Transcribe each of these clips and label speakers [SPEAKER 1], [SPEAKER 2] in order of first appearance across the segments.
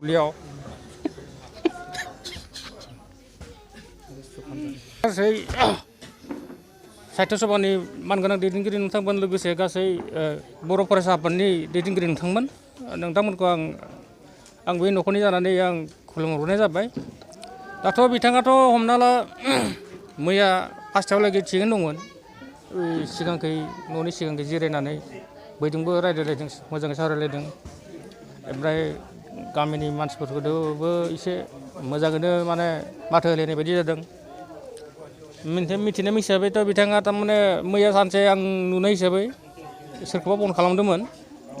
[SPEAKER 1] Liao. Gaसै साहित्य सभानि मानगोनां दैदेनगिरि नोंथांमोन लोगोसे गासै बर' फरायसा आफादनि दैदेनगिरि नोंथांमोनखौ आं बै न'खरनि जानानै आं खुलुमहरनाय जाबाय। दाथ' बिथाङाथ' हमना ला मैया 5टायाव लागै थिगैनो दंमोन। सिगांखै न'नि सिगांखै जिरायनानै बयजोंबो रायज्लायदों मोजाङै सावरायलायदों। ओमफ्राय गामिनि मानसिफोरखौबो एसे मोजाङैनो माने माथो होलायनाय बायदि जादों। मिथिनाय हिसाबैथ' बिथाङा थारमाने मैया सानसे आं नुनाय हिसाबै सोरखौबा फन खालामदोंमोन।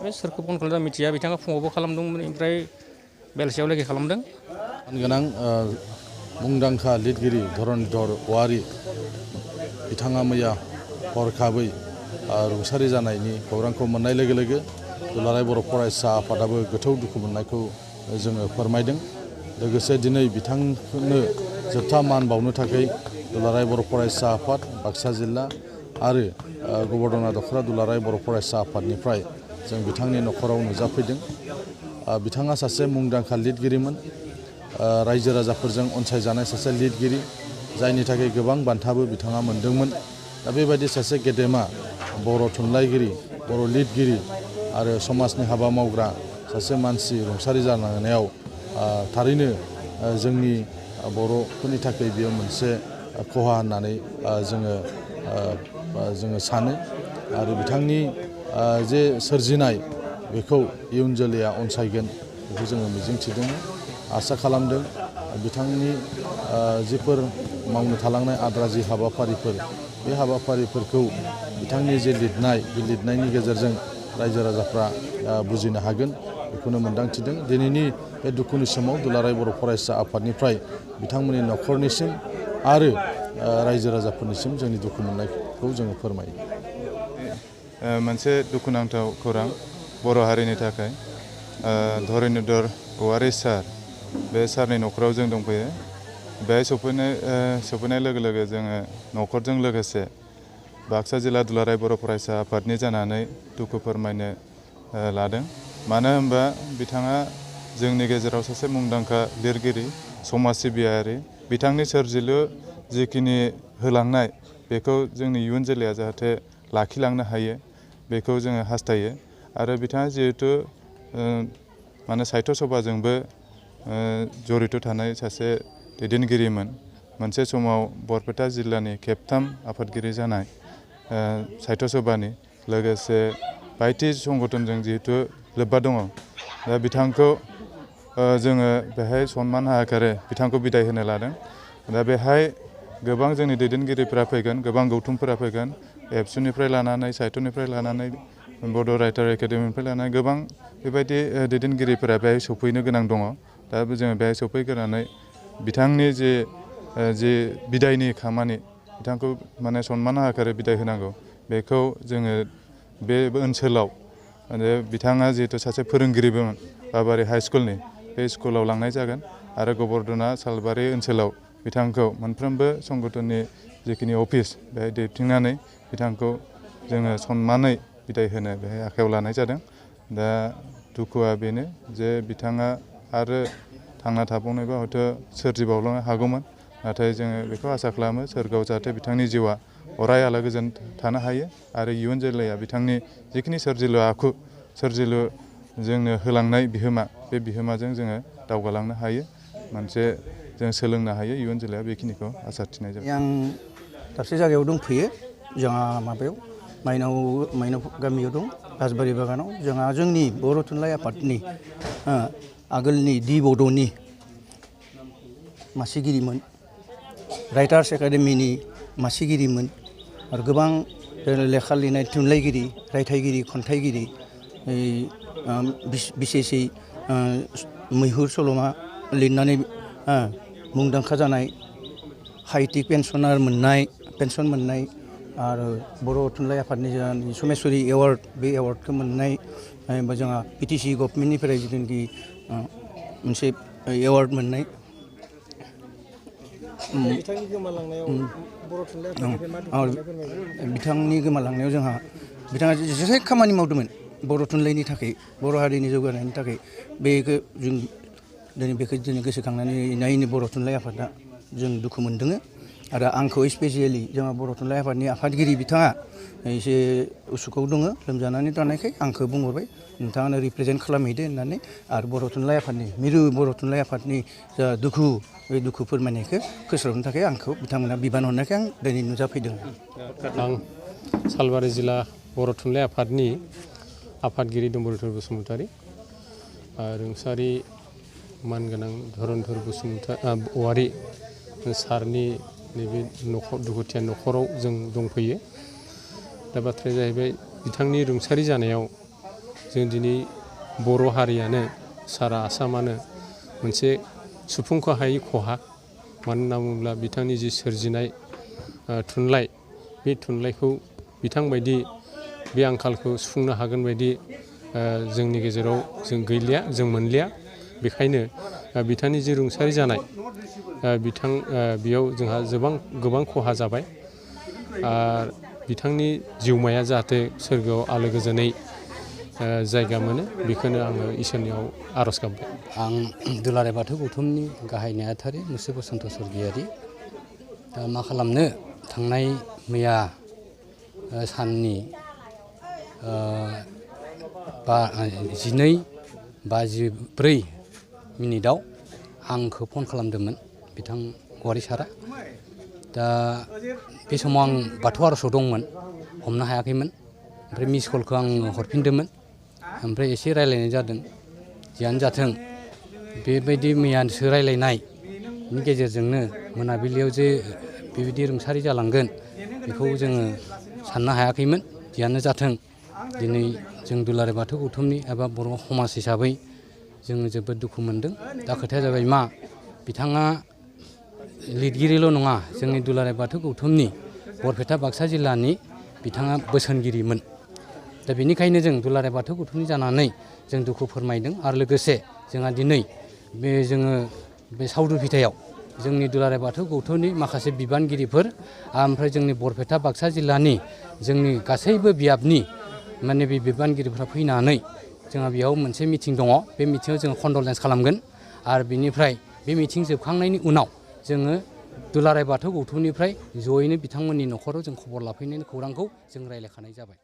[SPEAKER 1] बे सोरखौ फन खालामदों मिथिया बिथाङा फुङावबो खालामदोंमोन ओमफ्राय बेलासियाव लागै खालामदों।
[SPEAKER 2] गोनां मुंदांखा लिरगिरि धरनीधर औवारी बिथाङा मैया हरखाबै रुंसारि जानायनि खौरांखौ मोननाय लोगो लोगो दुलाराय बर' फरायसा आफादाबो गोथौ दुखु मोननायखौ जोङो फोरमायदों। लोगोसे दिनै बिथांनो जोबथा मान बावनो थाखाय दुलाराय बर' फरायसा आफाद बाक्सा जिल्ला आरो गबर्नर दख'रा दुलाराय बर' फरायसा आफादनिफ्राय जों बिथांनि न'खराव नुजाफैदों। बिथाङा सासे मुंदांखा लिरगिरिमोन। रायजो राजाफोरजों अनसायजानाय सासे लिरगिरि जायनि थाखाय गोबां बान्थाबो बिथाङा मोनदोंमोन। दा बेबायदि सासे गेदेमा बर' थुनलाइगिरि बर' लिरगिरि आरो समाजनि हाबा मावग्रा सासे मानसि रुंसारि जानायाव थारैनो जोंनि बर'फोरनि थाखाय बेयो मोनसे खहा होननानै जोङो सानो आरो बिथांनि जे सोरजिनाय बेखौ इयुन जोलैया अनसायगोन बेखौ जोङो मिजिंथिदों आसा खालामदों। बिथांनि जिफोर मावनो थालांनाय आद्रा जि हाबाफारिफोर बे हाबाफारिफोरखौ बिथांनि जे लिरनाय बे लिरनायनि गेजेरजों रायजो राजाफ्रा बुजिनो हागोन बेखौनो मोनदांथिदों। दिनैनि बे दुखुनि समाव दुलाराय बर' फरायसा आफादनिफ्राय बिथांमोननि न'खरनिसिम आरो रायजो राजाफोरनिसिम जोंनि दुखु मोननायखौ जोङो फोरमायो।
[SPEAKER 3] मोनसे दुखुनांथाव खौरां बर' हारिनि थाखाय धरनीधर औवारी सार बे सारनि न'खराव जों दंफैयो। बेहाय सफैनाय लोगो लोगो जोङो न'खरजों लोगोसे बाक्सा जिल्ला दुलाराय बर' फरायसा आफादनि जानानै दुखु फोरमायनो लादों। मानो होनबा बिथाङा जोंनि गेजेराव सासे मुंदांखा लिरगिरि समाज सिबियारि बिथांनि सोरजिलु जिखिनि होलांनाय बेखौ जोंनि इयुन जोलैया जाहाथे लाखिलांनो हायो बेखौ जोङो हास्थायो। आरो बिथाङा जिहेथु माने साहित्य सभाजोंबो जड़ित थानाय सासे दैदेनगिरिमोन। मोनसे समाव बरपेटा जिल्लानि खेबथाम आफादगिरि जानाय साहित्य सभानि लोगोसे बायदि संगठनजों जिहेतु लोब्बा दङ। दा बिथांखौ जोङो बेहाय सनमान हाखारे बिथांखौ बिदाय होनो लादों। दा बेहाय गोबां जोंनि दैदेनगिरिफोरा फैगोन, गोबां गौथुमफोरा फैगोन, एबसुनिफ्राय लानानै साहित्यनिफ्राय लानानै बड' राइटार एकाडेमिनिफ्राय लानानै गोबां बेबायदि दैदेनगिरिफोरा बेहाय सफैनो गोनां दङ। दा जोङो बेहाय सफैग्रोनानै बिथांनि जे बिदायनि खामानि बिथांखौ माने सनमान आकारे बिदाय होनांगौ बेखौ जोङो बे ओनसोलाव बिथाङा जिहेतु सासे फोरोंगिरिबोमोन बाबारि हाइ स्कुलनि बे स्कुलाव लांनाय जागोन आरो गबर्नरआ सालबारि ओनसोलाव बिथांखौ मोनफ्रोमबो संगठननि जिखिनि अफिस बेहाय दैथिंनानै बिथांखौ जोङो सनमानै बिदाय होनो बेहाय आखायाव लानाय जादों। दा दुखुआ बेनो जे बिथाङा आरो थांना थाबावनोबा हयथ' सोरजिबावनो हागौमोन। नाथाय जोङो बेखौ आसा खालामो सोरगोआव जाहाथे बिथांनि जिउआ अराय आलो गोजोन थानो हायो आरो इयुन जोलैया बिथांनि जिखिनि सोरजिलु आखु सोरजिलु जोंनो होलांनाय बिहोमा बे बिहोमाजों जोङो दावगालांनो हायो। मोनसे जों सोलोंनो हायो इयुन जोलैया बेखिनिखौ आसा थिनाय जाबाय।
[SPEAKER 4] आं दाबसे जायगायाव दंफैयो जोंहा माबायाव माइनाव गामियाव दं राजबारि बागानाव। जोंहा जोंनि बर' थुनलाइ आफादनि आगोलनि दि बड'नि मासिगिरिमोन, राइटार्स एकाडेमिनि मासिगिरिमोन आरो गोबां लेखा लिरनाय थुनलाइगिरि, रायथाइगिरि, खन्थाइगिरि बिसेसै मैहुर सल'मा लिरनानै मुंदांखा जानाय, साहित्यिक पेन्सन मोननाय आरो बर' थुनलाइ आफादनि समेस्वरि एवार्ड बे एवार्डखौ मोननाय जोंहा बिटिसि गभर्नमेन्टनिफ्राय जिथुनाखि मोनसे एवार्ड मोननाय।
[SPEAKER 5] बिथांनि गोमालांनायाव बर' थुनलाइ आफादनिफ्राय मा दुखु मोननाय फोरमायगोन?
[SPEAKER 4] बिथांनि गोमालांनायाव बिथाङा जेसे खामानि मावदोंमोन बर' थुनलाइनि थाखाय, बर' हारिनि जौगानायनि थाखाय बेखौ जों दिनै बेखौ दिनै गोसोखांनानै नायनो बर' थुनलाइ आफादा जों दुखु मोनदों आरो आंखौ स्पेसियेलि जोंहा बर' थुनलाइ आफादनि आफादगिरि बिथाङा एसे उसुखआव दङ लोमजानानै थानायखाय आंखौ बुंहरबाय नोंथाङानो रिप्रेजेन्ट खालामहैदो होननानै आरो बर' थुनलाइ आफादनि मिरु बर' थुनलाइ आफादनि जा दुखु बे दुखु फोरमायनायखौ फोस्रावनो थाखाय आंखौ बिथांमोना बिबान हरनायखाय आं दिनै नुजाफैदों।
[SPEAKER 6] आं सालबारि जिल्ला बर' थुनलाइ आफादनि आफादगिरि डम्बरुधर बसुमतारी रुंसारि मानगोनां धरनीधर औवारी सारनि नैबे दुखुथिया न'खराव जों दंफैयो। दा बाथ्राया जाहैबाय बिथांनि रुंसारि जानायाव जों दिनै बर' हारियानो सारा आसामानो मोनसे सुफुंखो हायै खहा। मानो होनना बुङोब्ला बिथांनि जि सोरजिनाय थुनलाइ बे थुनलाइखौ बिथांबायदि बे आंखालखौ सुफुंनो हागोन बायदि जोंनि गेजेराव जों गैलिया, जों मोनलिया। बेखायनो बिथांनि जि रुंसारि जानाय बेयाव जोंहा गोबां खहा जाबाय। आरो बिथांनि जिउमाया जाहाथे सोरगोआव आलो गोजोनै जायगा मोनो बेखौनो आङो इसोरनियाव आर'ज गाबबाय।
[SPEAKER 7] आं दुलाराय बाथौ गौथुमनि गाहाय नेहाथारि मुस्रि बसन्त सरगियारि। दा मा खालामनो थांनाय मैया साननि 12:54 आंखौ फन खालामदोंमोन बिथां औवारी सारा। दा बे समाव आं बाथौ आर'जआव दंमोन, हमनो हायाखैमोन। ओमफ्राय मिस कलखौ आं हरफिनदोंमोन। ओमफ्राय एसे रायलायनाय जादों। जियानो जाथों बेबायदि मैयासो रायलायनायनि गेजेरजोंनो मोनाबिलियाव जे बेबायदि रुंसारि जालांगोन बेखौ जोङो साननो हायाखैमोन। जियानो जाथों दिनै जों दुलाराय बाथौ गौथुमनि एबा बर' समाज हिसाबै जोङो जोबोद दुखु मोनदों। दा खोथाया जाबाय मा बिथाङा लिरगिरिल' नङा, जोंनि दुलाराय बाथौ गौथुमनि बरपेटा बाक्सा जिल्लानि बिथाङा बोसोनगिरिमोन। दा बेनिखायनो जों दुलाराय बाथौ गौथुमनि जानानै जों दुखु फोरमायदों। आरो लोगोसे जोंहा दिनै जोङो बे सावदु फिथायाव जोंनि दुलाराय बाथौ गौथुमनि माखासे बिबानगिरिफोर ओमफ्राय जोंनि बरपेटा बाक्सा जिल्लानि जोंनि गासैबो बियाबनि माने बे बिबानगिरिफ्रा फैनानै जोंहा बेयाव मोनसे मिटिं दङ। बे मिटिङाव जोङो कन्डलेन्स खालामगोन। आरो बिनिफ्राय बे मिटिं जोबखांनायनि उनाव जोङो दुलाराय बाथौ गौथुमनिफ्राय जयैनो बिथांमोननि न'खराव जों खबर लाफैनायनि खौरांखौ जों रायज्लायखानाय जाबाय।